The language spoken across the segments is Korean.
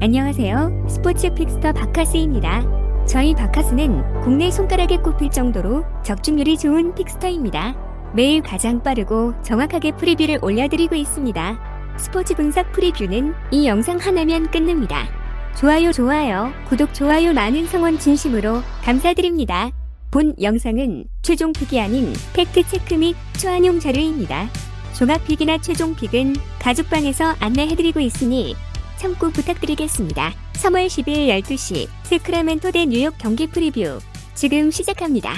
안녕하세요. 스포츠 픽스터 바카스입니다. 저희 바카스는 국내 손가락에 꼽힐 정도로 적중률이 좋은 픽스터입니다. 매일 가장 빠르고 정확하게 프리뷰를 올려드리고 있습니다. 스포츠 분석 프리뷰는 이 영상 하나면 끝납니다. 좋아요, 구독, 좋아요 많은 성원 진심으로 감사드립니다. 본 영상은 최종 픽이 아닌 팩트체크 및 초안용 자료입니다. 종합픽이나 최종 픽은 가죽방에서 안내해드리고 있으니 참고 부탁드리겠습니다. 3월 12일 12시 세크라멘토 대 뉴욕 경기 프리뷰 지금 시작합니다.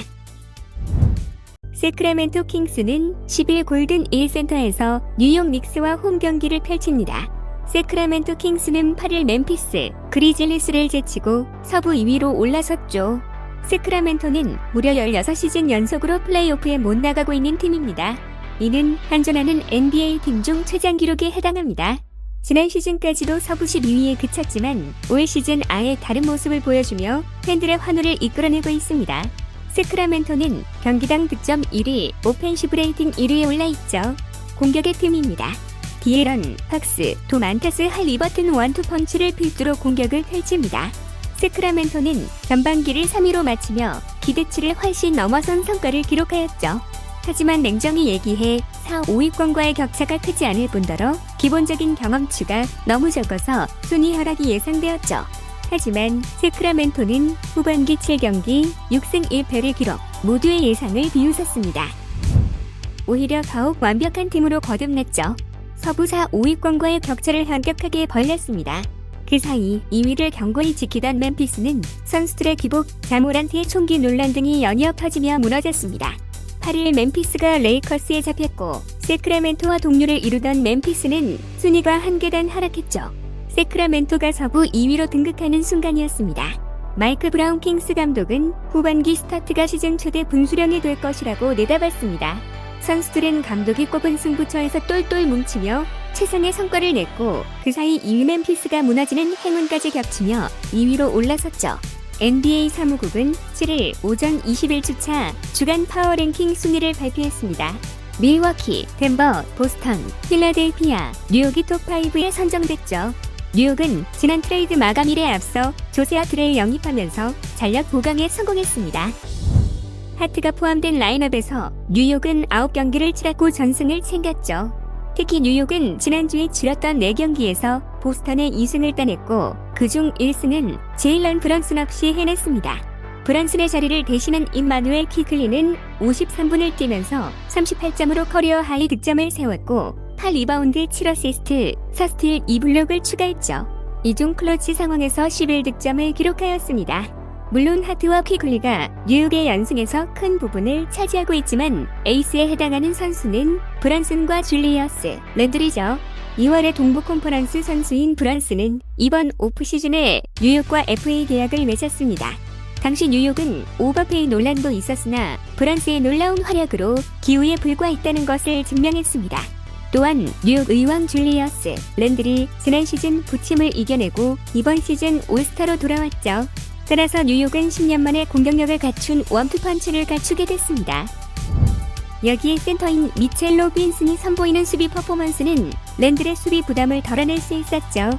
세크라멘토 킹스는 10일 골든 1센터에서 뉴욕 닉스와 홈 경기를 펼칩니다. 세크라멘토 킹스는 8일 멤피스 그리즐리스를 제치고 서부 2위로 올라섰죠. 세크라멘토는 무려 16시즌 연속으로 플레이오프에 못 나가고 있는 팀입니다. 이는 한전하는 NBA 팀 중 최장 기록에 해당합니다. 지난 시즌까지도 서부 12위에 그쳤지만 올 시즌 아예 다른 모습을 보여주며 팬들의 환호를 이끌어내고 있습니다. 세크라멘토는 경기당 득점 1위, 오펜시브 레이팅 1위에 올라있죠. 공격의 팀입니다. 디에런, 팍스, 도만타스, 할리버튼 원투펀치를 필두로 공격을 펼칩니다. 세크라멘토는 전반기를 3위로 마치며 기대치를 훨씬 넘어선 성과를 기록하였죠. 하지만 냉정히 얘기해 4, 5위권과의 격차가 크지 않을 뿐더러 기본적인 경험치가 너무 적어서 순위 하락이 예상되었죠. 하지만 세크라멘토는 후반기 7경기 6승 1패를 기록, 모두의 예상을 비웃었습니다. 오히려 더욱 완벽한 팀으로 거듭났죠. 서부 4, 5위권과의 격차를 현격하게 벌렸습니다. 그 사이 2위를 견고히 지키던 멤피스는 선수들의 기복, 자모란트의 총기 논란 등이 연이어 터지며 무너졌습니다. 8일 멤피스가 레이커스에 잡혔고 세크라멘토와 동률을 이루던 멤피스는 순위가 한 계단 하락했죠. 세크라멘토가 서부 2위로 등극하는 순간이었습니다. 마이크 브라운 킹스 감독은 후반기 스타트가 시즌 최대 분수령이 될 것이라고 내다봤습니다. 선수들은 감독이 꼽은 승부처에서 똘똘 뭉치며 최상의 성과를 냈고 그 사이 2위 멤피스가 무너지는 행운까지 겹치며 2위로 올라섰죠. NBA 사무국은 7일 오전 21주차 주간 파워랭킹 순위를 발표했습니다. 밀워키, 덴버, 보스턴, 필라델피아, 뉴욕이 톱5에 선정됐죠. 뉴욕은 지난 트레이드 마감일에 앞서 조세 하트를 영입하면서 전력 보강에 성공했습니다. 하트가 포함된 라인업에서 뉴욕은 9경기를 치렀고 전승을 챙겼죠. 특히 뉴욕은 지난주에 치렀던 4경기에서 보스턴의 2승을 따냈고 그중 1승은 제일런 브런슨 없이 해냈습니다. 브런슨의 자리를 대신한 임마누엘 퀴클리는 53분을 뛰면서 38점으로 커리어 하이 득점을 세웠고 8리바운드 7어시스트, 4스틸 2블록을 추가했죠. 이중 클러치 상황에서 11득점을 기록하였습니다. 물론 하트와 퀴클리가 뉴욕의 연승에서 큰 부분을 차지하고 있지만 에이스에 해당하는 선수는 브런슨과 줄리어스 랜드리죠. 2월에 동부 컨퍼런스 선수인 브런슨은 이번 오프시즌에 뉴욕과 FA 계약을 맺었습니다. 당시 뉴욕은 오버페이 논란도 있었으나 브런슨의 놀라운 활약으로 기우에 불과했다는 것을 증명했습니다. 또한 뉴욕 의왕 줄리어스 랜들이 지난 시즌 부침을 이겨내고 이번 시즌 올스타로 돌아왔죠. 따라서 뉴욕은 10년 만에 공격력을 갖춘 원투펀치를 갖추게 됐습니다. 여기에 센터인 미첼 로빈슨이 선보이는 수비 퍼포먼스는 랜들의 수비 부담을 덜어낼 수 있었죠.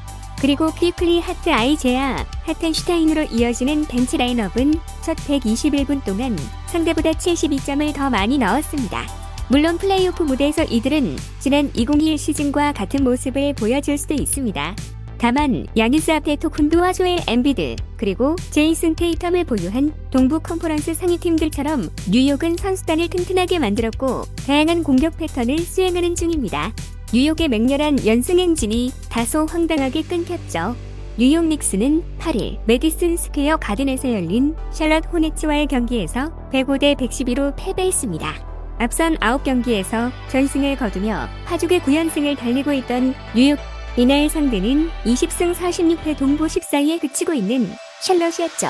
그리고 퀴클리, 하트, 아이제아, 하텐슈타인으로 이어지는 벤치 라인업은 첫 121분 동안 상대보다 72점을 더 많이 넣었습니다. 물론 플레이오프 무대에서 이들은 지난 2021 시즌과 같은 모습을 보여줄 수도 있습니다. 다만 야니스 아테토쿤보와 조엘 엠비드 그리고 제이슨 테이텀을 보유한 동부 컨퍼런스 상위팀들처럼 뉴욕은 선수단을 튼튼하게 만들었고 다양한 공격 패턴을 수행하는 중입니다. 뉴욕의 맹렬한 연승 행진이 다소 황당하게 끊겼죠. 뉴욕 닉스는 8일 메디슨 스퀘어 가든에서 열린 샬럿 호네츠와의 경기에서 105대 112로 패배했습니다. 앞선 9경기에서 전승을 거두며 파죽의 9연승을 달리고 있던 뉴욕, 이날 상대는 20승 46패 동부 14위에 그치고 있는 샬럿이었죠.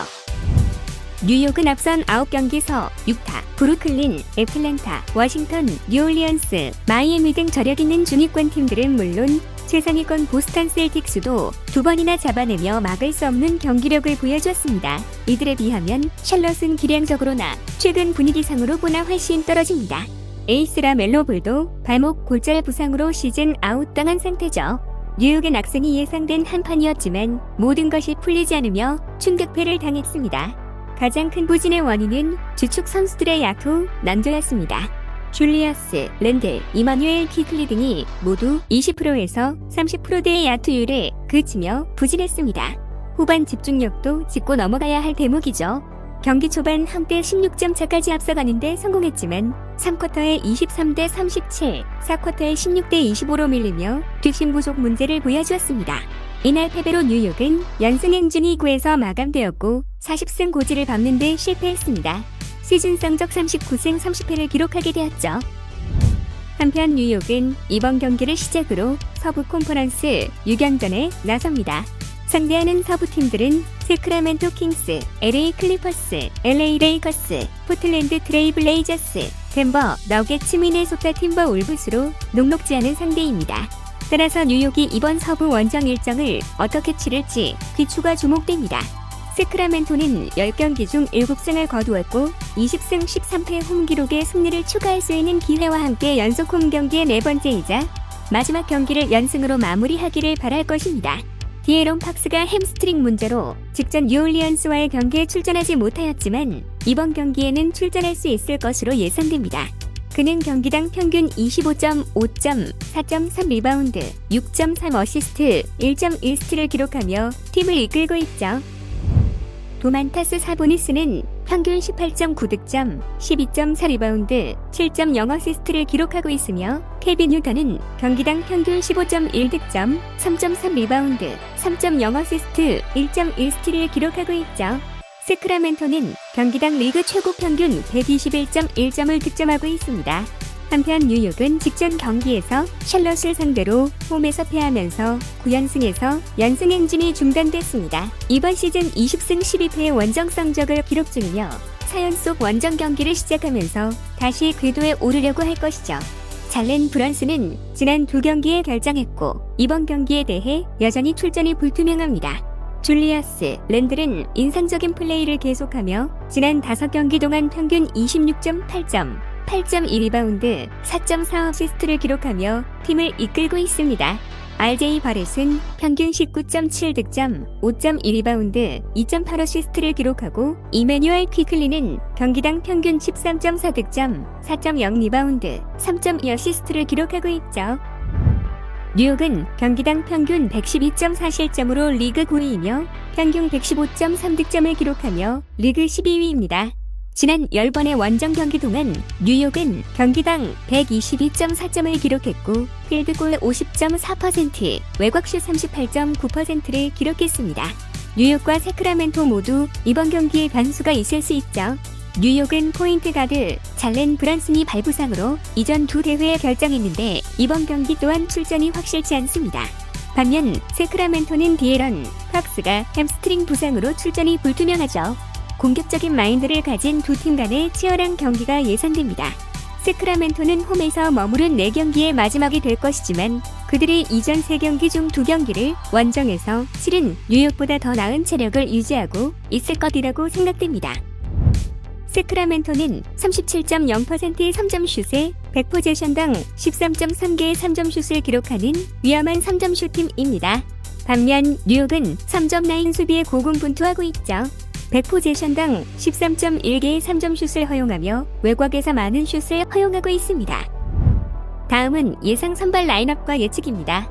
뉴욕은 앞선 9경기에서 유타, 브루클린, 애틀랜타, 워싱턴, 뉴올리언스, 마이애미 등 저력 있는 중위권 팀들은 물론 최상위권 보스턴 셀틱스도 2번이나 잡아내며 막을 수 없는 경기력을 보여주었습니다. 이들에 비하면 샬럿은 기량적으로나 최근 분위기상으로 보나 훨씬 떨어집니다. 에이스 라멜로 볼도 발목 골절 부상으로 시즌 아웃당한 상태죠. 뉴욕의 낙승이 예상된 한판이었지만 모든 것이 풀리지 않으며 충격패를 당했습니다. 가장 큰 부진의 원인은 주축 선수들의 약후 난조였습니다. 줄리어스, 랜들, 이마뉴엘 키클리 등이 모두 20%에서 30%대의 야투율에 그치며 부진했습니다. 후반 집중력도 짚고 넘어가야 할 대목이죠. 경기 초반 한때 16점 차까지 앞서가는데 성공했지만 3쿼터에 23대 37, 4쿼터에 16대 25로 밀리며 뒷심 부족 문제를 보여주었습니다. 이날 패배로 뉴욕은 연승 행진이 9에서 마감되었고 40승 고지를 밟는 데 실패했습니다. 시즌 성적 39승 30패를 기록하게 되었죠. 한편 뉴욕은 이번 경기를 시작으로 서부 컨퍼런스 6강전에 나섭니다. 상대하는 서부 팀들은 세크라멘토 킹스, LA 클리퍼스, LA 레이커스, 포틀랜드 트레일 블레이저스, 덴버 너겟츠, 미네소타 팀버 울브스로 녹록지 않은 상대입니다. 따라서 뉴욕이 이번 서부 원정 일정을 어떻게 치를지 귀추가 주목됩니다. 세크라멘토는 10경기 중 7승을 거두었고 20승 13패 홈 기록에 승리를 추가할 수 있는 기회와 함께 연속 홈 경기의 4번째이자 마지막 경기를 연승으로 마무리하기를 바랄 것입니다. 디에론 팍스가 햄스트링 문제로 직전 뉴올리언스와의 경기에 출전하지 못하였지만 이번 경기에는 출전할 수 있을 것으로 예상됩니다. 그는 경기당 평균 25.5점, 4.3 리바운드, 6.3 어시스트, 1.1스틸을 기록하며 팀을 이끌고 있죠. 도만타스 사보니스는 평균 18.9득점, 12.4 리바운드, 7.0 어시스트를 기록하고 있으며 케빈 휴터는 경기당 평균 15.1득점, 3.3 리바운드, 3.0 어시스트, 1.1스틸을 기록하고 있죠. 세크라멘토는 경기당 리그 최고 평균 121.1점을 득점하고 있습니다. 한편 뉴욕은 직전 경기에서 샬럿을 상대로 홈에서 패하면서 9연승에서 연승 행진이 중단됐습니다. 이번 시즌 20승 12패의 원정 성적을 기록 중이며 4연속 원정 경기를 시작하면서 다시 궤도에 오르려고 할 것이죠. 잘렌 브런슨은 지난 2경기에 결장했고 이번 경기에 대해 여전히 출전이 불투명합니다. 줄리어스, 랜들은 인상적인 플레이를 계속하며 지난 5경기 동안 평균 26.8점, 8.2 리바운드, 4.4 어시스트를 기록하며 팀을 이끌고 있습니다. RJ 바렛은 평균 19.7득점, 5.2 리바운드, 2.8 어시스트를 기록하고 이매뉴얼 퀴클리는 경기당 평균 13.4득점, 4.0 리바운드, 3.2 어시스트를 기록하고 있죠. 뉴욕은 경기당 평균 112.4실점으로 리그 9위이며 평균 115.3득점을 기록하며 리그 12위입니다. 지난 10번의 원정 경기 동안 뉴욕은 경기당 122.4점을 기록했고 필드골 50.4%, 외곽슛 38.9%를 기록했습니다. 뉴욕과 세크라멘토 모두 이번 경기에 변수가 있을 수 있죠. 뉴욕은 포인트 가드 잘렌 브런슨이 발부상으로 이전 2대회에 결정했는데 이번 경기 또한 출전이 확실치 않습니다. 반면 세크라멘토는 디에런 팍스가 햄스트링 부상으로 출전이 불투명하죠. 공격적인 마인드를 가진 두 팀 간의 치열한 경기가 예상됩니다. 세크라멘토는 홈에서 머무른 4경기의 마지막이 될 것이지만 그들이 이전 3경기 중 2경기를 원정에서 치른 뉴욕보다 더 나은 체력을 유지하고 있을 것이라고 생각됩니다. 세크라멘토는 37.0%의 3점슛에 100포제션당 13.3개의 3점슛을 기록하는 위험한 3점슛 팀입니다. 반면 뉴욕은 3점 라인 수비에 고군분투하고 있죠. 100포제션당 13.1개의 3점슛을 허용하며 외곽에서 많은 슛을 허용하고 있습니다. 다음은 예상 선발 라인업과 예측입니다.